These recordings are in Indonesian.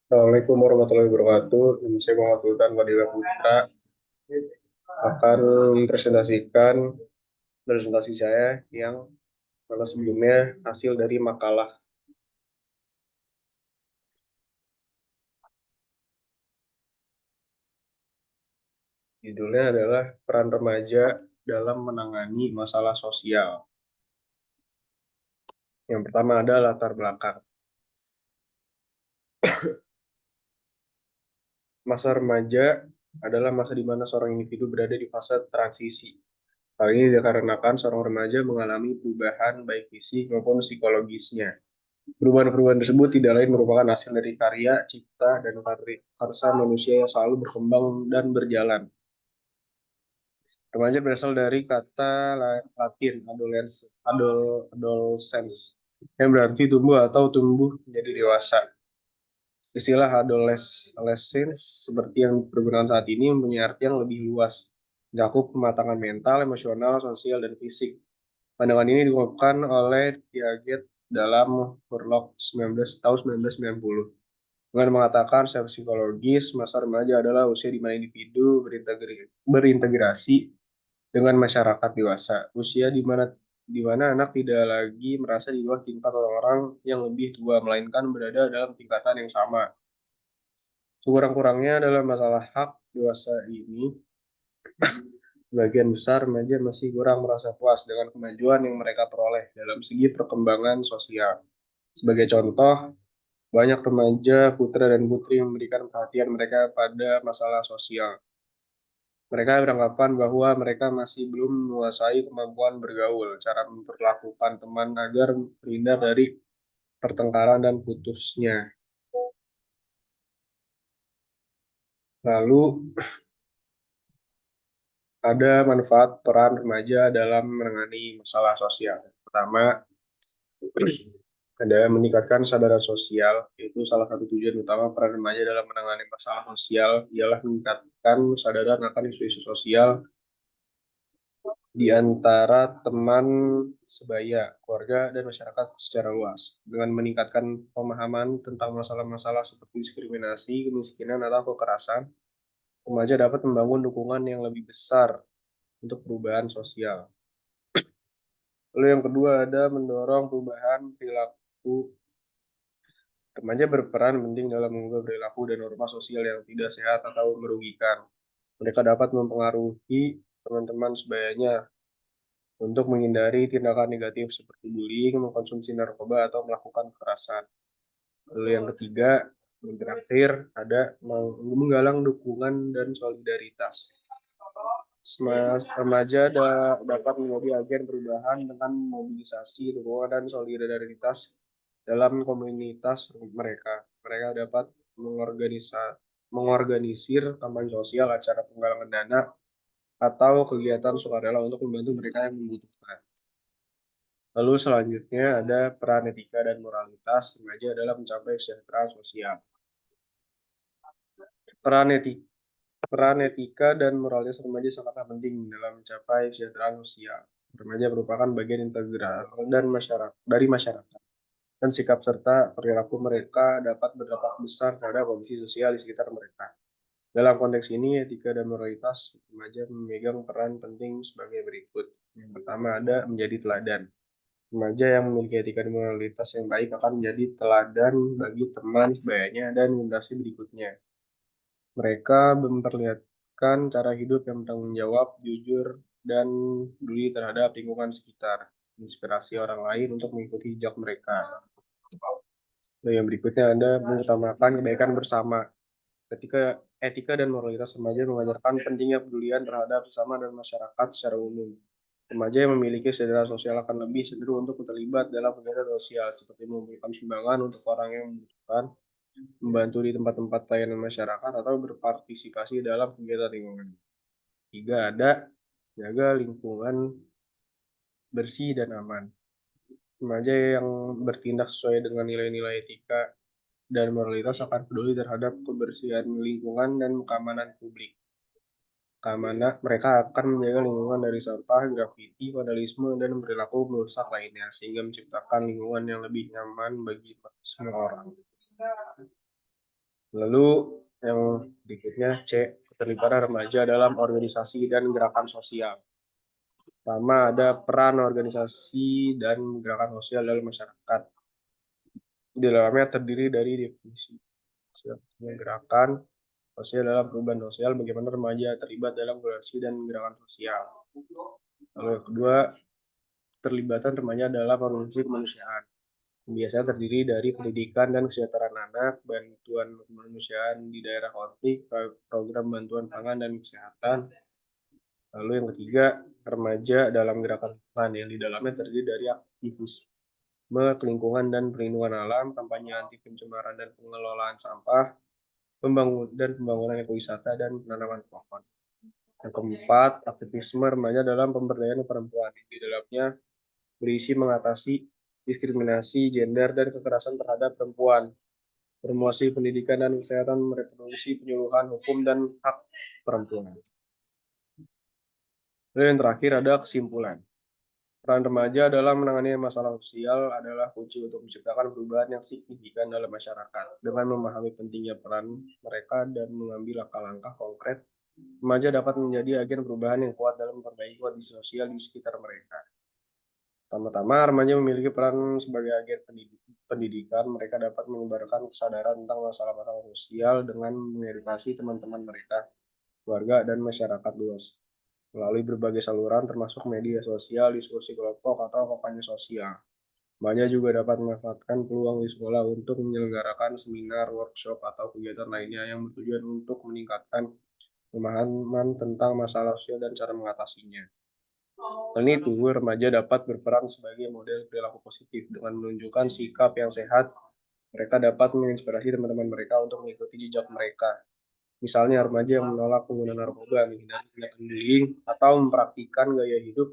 Assalamualaikum warahmatullahi wabarakatuh. Saya Muhammad Sultan Fadila Putra akan mempresentasikan presentasi saya yang mana sebelumnya hasil dari makalah. Judulnya adalah Peran Remaja dalam Menangani Masalah Sosial. Yang pertama ada latar belakang. Masa remaja adalah masa di mana seorang individu berada di fase transisi. Hal ini dikarenakan seorang remaja mengalami perubahan baik fisik maupun psikologisnya. Perubahan-perubahan tersebut tidak lain merupakan hasil dari karya, cipta, dan karsa manusia yang selalu berkembang dan berjalan. Remaja berasal dari kata Latin adolescens, yang berarti tumbuh atau tumbuh menjadi dewasa. Istilah adolescence seperti yang digunakan saat ini mempunyai arti yang lebih luas, mencakup kematangan mental, emosional, sosial, dan fisik. Pandangan ini diungkapkan oleh Piaget dalam Murloc tahun 1990. Dengan mengatakan secara psikologis, masa remaja adalah usia di mana individu berintegrasi dengan masyarakat dewasa. Usia di mana anak tidak lagi merasa di bawah tingkat orang-orang yang lebih tua, melainkan berada dalam tingkatan yang sama. Sekurang-kurangnya dalam masalah hak dewasa ini, sebagian besar remaja masih kurang merasa puas dengan kemajuan yang mereka peroleh dalam segi perkembangan sosial. Sebagai contoh, banyak remaja, putra dan putri memberikan perhatian mereka pada masalah sosial. Mereka beranggapan bahwa mereka masih belum menguasai kemampuan bergaul, cara memperlakukan teman agar terhindar dari pertengkaran dan putusnya. Lalu ada manfaat peran remaja dalam menangani masalah sosial. Pertama, ada meningkatkan kesadaran sosial, yaitu salah satu tujuan utama peran remaja dalam menangani masalah sosial ialah meningkatkan kesadaran akan isu-isu sosial di antara teman sebaya, keluarga, dan masyarakat secara luas. Dengan meningkatkan pemahaman tentang masalah-masalah seperti diskriminasi, kemiskinan, atau kekerasan, remaja dapat membangun dukungan yang lebih besar untuk perubahan sosial. Lalu yang kedua ada mendorong perubahan perilaku. Remaja berperan penting dalam mengubah perilaku dan norma sosial yang tidak sehat atau merugikan. Mereka dapat mempengaruhi teman-teman sebayanya untuk menghindari tindakan negatif seperti bullying, mengkonsumsi narkoba, atau melakukan kekerasan. Lalu yang ketiga, yang terakhir, ada menggalang dukungan dan solidaritas. Remaja dapat menjadi agen perubahan dengan mobilisasi dukungan dan solidaritas dalam komunitas mereka. Mereka dapat mengorganisir kampanye sosial, acara penggalangan dana, atau kegiatan sukarela untuk membantu mereka yang membutuhkan. Lalu selanjutnya ada peran etika dan moralitas remaja dalam mencapai kesejahteraan sosial. Peran etika, peran etika dan moralitas remaja sangatlah penting dalam mencapai kesejahteraan sosial. Remaja merupakan bagian integral dan masyarakat, dan sikap serta perilaku mereka dapat berdampak besar terhadap kondisi sosial di sekitar mereka. Dalam konteks ini, etika dan moralitas remaja memegang peran penting sebagai berikut. Yang pertama ada menjadi teladan. Remaja yang memiliki etika dan moralitas yang baik akan menjadi teladan bagi teman sebayanya dan generasi berikutnya. Mereka memperlihatkan cara hidup yang bertanggung jawab, jujur, dan peduli terhadap lingkungan sekitar, inspirasi orang lain untuk mengikuti jejak mereka. Nah, yang berikutnya ada mengutamakan kebaikan bersama. Ketika etika dan moralitas remaja mengajarkan pentingnya pedulian terhadap sesama dan masyarakat secara umum. Remaja yang memiliki kesadaran sosial akan lebih cenderung untuk terlibat dalam kegiatan sosial seperti mengumpulkan sumbangan untuk orang yang membutuhkan, membantu di tempat-tempat pelayanan masyarakat, atau berpartisipasi dalam kegiatan lingkungan. Tiga ada jaga lingkungan bersih dan aman. Remaja yang bertindak sesuai dengan nilai-nilai etika dan moralitas akan peduli terhadap kebersihan lingkungan dan keamanan publik. Mereka akan menjaga lingkungan dari sampah, grafiti, vandalisme, dan perilaku merusak lainnya, sehingga menciptakan lingkungan yang lebih nyaman bagi semua orang. Lalu yang berikutnya C, keterlibatan remaja dalam organisasi dan gerakan sosial. Pertama ada peran organisasi dan gerakan sosial dalam masyarakat. Di dalamnya terdiri dari definisi gerakan sosial dalam perubahan sosial, bagaimana remaja terlibat dalam organisasi dan gerakan sosial. Lalu yang kedua, keterlibatan remaja dalam organisasi kemanusiaan. Biasanya terdiri dari pendidikan dan kesejahteraan anak, bantuan kemanusiaan di daerah konflik, program bantuan pangan dan kesehatan. Lalu yang ketiga, remaja dalam gerakan lingkungan yang di dalamnya terdiri dari aktivisme lingkungan dan perlindungan alam, kampanye anti pencemaran dan pengelolaan sampah, pembangunan ekowisata dan penanaman pohon. Yang keempat, aktivisme remaja dalam pemberdayaan perempuan. Di dalamnya berisi mengatasi diskriminasi gender dan kekerasan terhadap perempuan, promosi pendidikan dan kesehatan reproduksi, penyuluhan hukum dan hak perempuan. Dan yang terakhir ada kesimpulan. Peran remaja dalam menangani masalah sosial adalah kunci untuk menciptakan perubahan yang signifikan dalam masyarakat. Dengan memahami pentingnya peran mereka dan mengambil langkah-langkah konkret, remaja dapat menjadi agen perubahan yang kuat dalam memperbaiki kondisi sosial di sekitar mereka. Pertama-tama, remaja memiliki peran sebagai agen pendidikan. Mereka dapat menyebarkan kesadaran tentang masalah-masalah sosial dengan mengedukasi teman-teman mereka, keluarga, dan masyarakat luas melalui berbagai saluran termasuk media sosial, diskusi kelompok, atau kampanye sosial. Remaja juga dapat memanfaatkan peluang di sekolah untuk menyelenggarakan seminar, workshop, atau kegiatan lainnya yang bertujuan untuk meningkatkan pemahaman tentang masalah sosial dan cara mengatasinya. Selain itu, remaja dapat berperan sebagai model perilaku positif dengan menunjukkan sikap yang sehat. Mereka dapat menginspirasi teman-teman mereka untuk mengikuti jejak mereka. Misalnya, remaja yang menolak penggunaan narkoba, menghindari tindakan bullying, atau mempraktikkan gaya hidup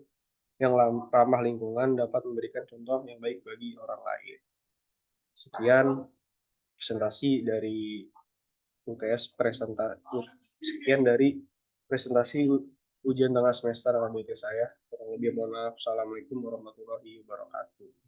yang ramah lingkungan dapat memberikan contoh yang baik bagi orang lain. Sekian presentasi dari UTS sekian dari presentasi ujian tengah semester KBT saya. Kurang lebih mohon maaf. Assalamualaikum warahmatullahi wabarakatuh.